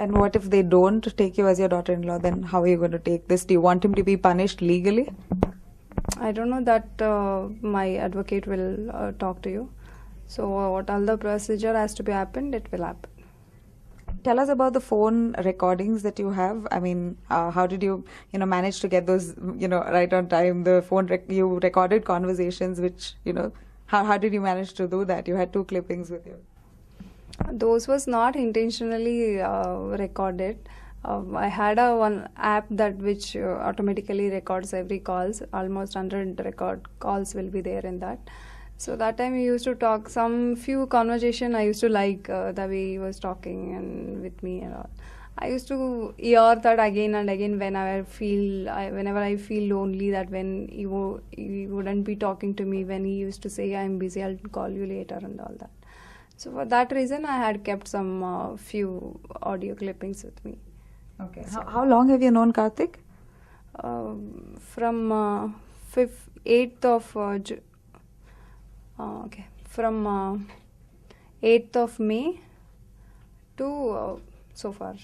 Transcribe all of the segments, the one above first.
And what if they don't take you as your daughter-in-law? Then how are you going to take this? Do you want him to be punished legally? I don't know that my advocate will talk to you. So what all the procedure has to be happened, it will happen. Tell us about the phone recordings that you have. I mean, how did you, manage to get those, right on time? The phone you recorded conversations, which, how did you manage to do that? You had 2 clippings with you. Those was not intentionally recorded. I had one app that which automatically records every calls. Almost 100 record calls will be there in that. So that time we used to talk some few conversation. I used to like the way he was talking and with me and all. I used to hear that again and again whenever I feel lonely. That when he wouldn't be talking to me, when he used to say I'm busy, I'll call you later and all that. So for that reason, I had kept some few audio clippings with me. Okay. How long have you known Karthik? From 8th of from 8th of May to so far.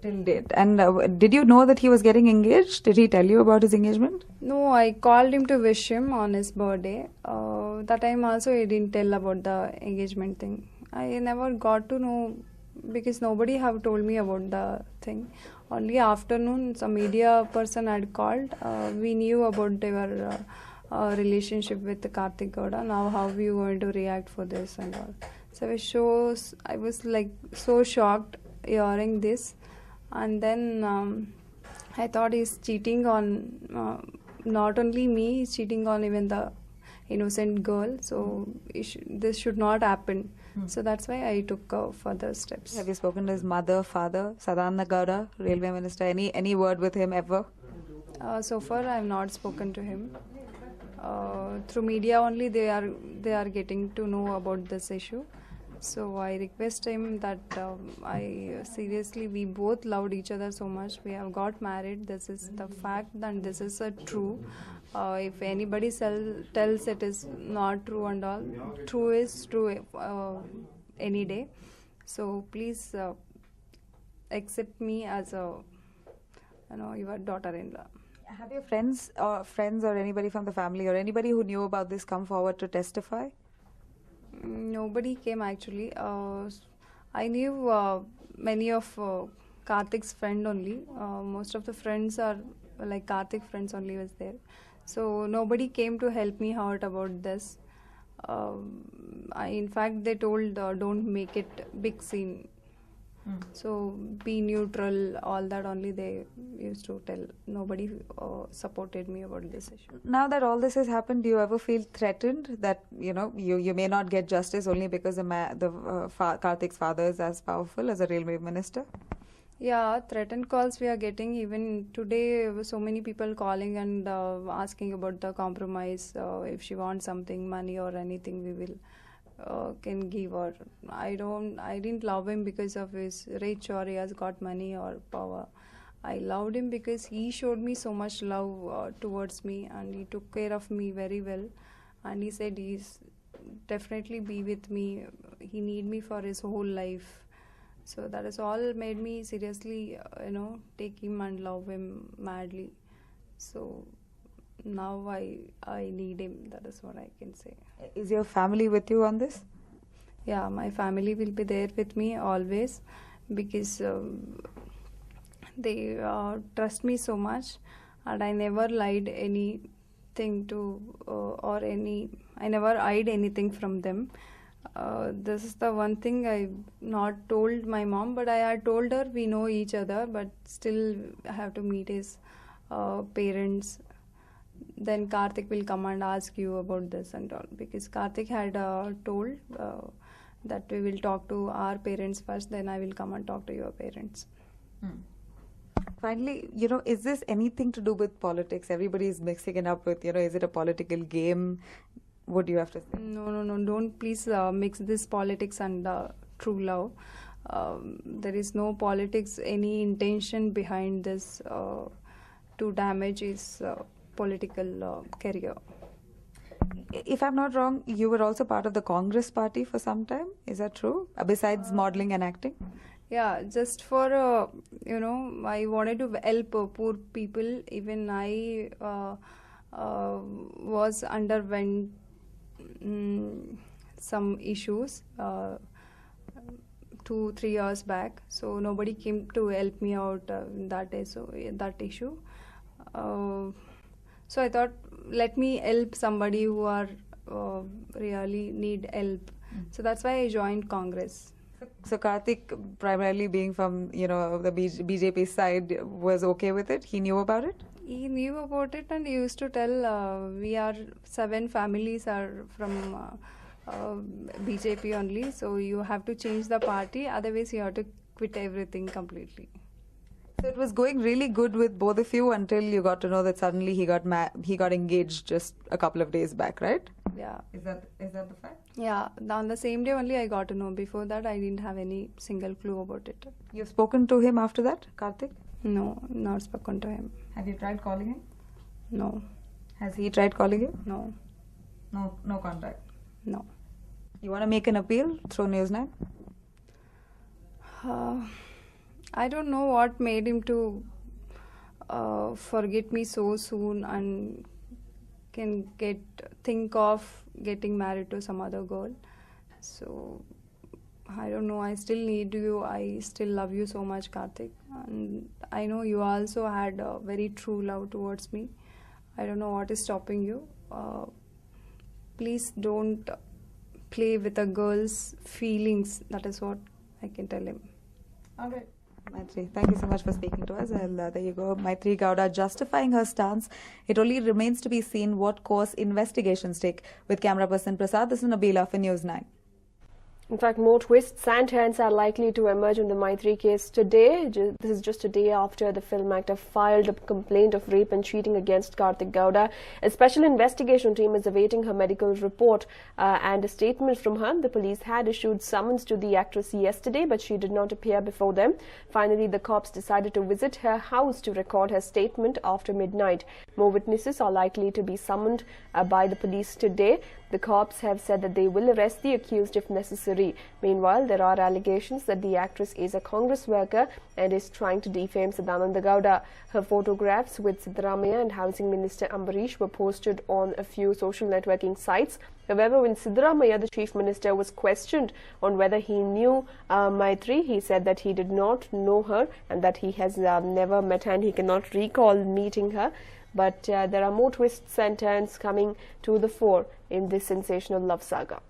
Till date. And did you know that he was getting engaged? Did he tell you about his engagement? No, I called him to wish him on his birthday. That time also he didn't tell about the engagement thing. I never got to know because nobody have told me about the thing. Only afternoon some media person had called. We knew about your relationship with Karthik Gowda. Now how are you going to react for this and all. So I was like so shocked hearing this. And then I thought he's cheating on not only me, he's cheating on even the innocent girl. So this should not happen. So that's why I took further steps. Have you spoken to his mother, father, Sadananda Gowda, Railway Minister? Any word with him ever? So far I have not spoken to him. Through media only they are getting to know about this issue. So I request him that we both loved each other so much. We have got married. This is the fact and this is true. If anybody tells it is not true and all, true is true any day. So please accept me as your daughter-in-law. Have your friends or anybody from the family or anybody who knew about this come forward to testify? Nobody came actually. I knew many of Karthik's friend only. Most of the friends are like Karthik friends only was there. So nobody came to help me out about this. In fact, they told don't make it big scene. So be neutral, all that only they used to tell. Nobody supported me about this issue. Now that all this has happened, do you ever feel threatened that you may not get justice only because Karthik's father is as powerful as a railway minister? Yeah, threatened calls we are getting. Even today, so many people calling and asking about the compromise. If she wants something, money or anything, we will. Can give her. I didn't love him because of his rich or he has got money or power. I loved him because he showed me so much love towards me and he took care of me very well. And he said he's definitely be with me. He need me for his whole life. So that is all made me seriously, take him and love him madly. So now I need him. That is what I can say. Is your family with you on this? Yeah, my family will be there with me always because they trust me so much, and I never lied anything I never hide anything from them. This is the one thing I not told my mom, but I had told her we know each other, but still I have to meet his parents. Then Karthik will come and ask you about this and all, because Karthik had told that we will talk to our parents first, then I will come and talk to your parents. Finally, is this anything to do with politics? Everybody is mixing it up with, is it a political game? What do you have to say? No. Don't please mix this politics and true love. There is no politics, any intention behind this to damage his political career. If I'm not wrong, you were also part of the Congress party for some time. Is that true? Besides modeling and acting? Yeah, just for I wanted to help poor people. Even I was underwent some issues 2-3 years back. So nobody came to help me out in that day. So that issue. So I thought, let me help somebody who are really need help. So that's why I joined Congress. So Karthik, primarily being from the BJP side, was okay with it. He knew about it. He knew about it, and he used to tell we are 7 families are from BJP only. So you have to change the party. Otherwise, you have to quit everything completely. So it was going really good with both of you until you got to know that suddenly he got engaged just a couple of days back, right? Yeah. Is that the fact? Yeah. On the same day only I got to know. Before that, I didn't have any single clue about it. You've spoken to him after that, Karthik? No, not spoken to him. Have you tried calling him? No. Has he tried calling you? No. No contact. No. You want to make an appeal through News9? I don't know what made him to forget me so soon and can think of getting married to some other girl. So I don't know. I still need you. I still love you so much, Karthik. And I know you also had a very true love towards me. I don't know what is stopping you. Please don't play with a girl's feelings. That is what I can tell him. All right. Maitri, thank you so much for speaking to us. And there you go, Maitri Gowda justifying her stance. It only remains to be seen what course investigations take. With camera person Prasad, this is Nabila for News9. In fact, more twists and turns are likely to emerge in the Maitri case today. This is just a day after the film actor filed a complaint of rape and cheating against Karthik Gowda. A special investigation team is awaiting her medical report and a statement from her. The police had issued summons to the actress yesterday, but she did not appear before them. Finally, the cops decided to visit her house to record her statement after midnight. More witnesses are likely to be summoned by the police today. The cops have said that they will arrest the accused if necessary. Meanwhile, there are allegations that the actress is a Congress worker and is trying to defame Sadananda Gowda. Her photographs with Siddaramaiah and Housing Minister Ambarish were posted on a few social networking sites. However, when Siddaramaiah, the Chief Minister, was questioned on whether he knew Maitri, he said that he did not know her and that he has never met her and he cannot recall meeting her. But there are more twists and turns coming to the fore in this sensational love saga.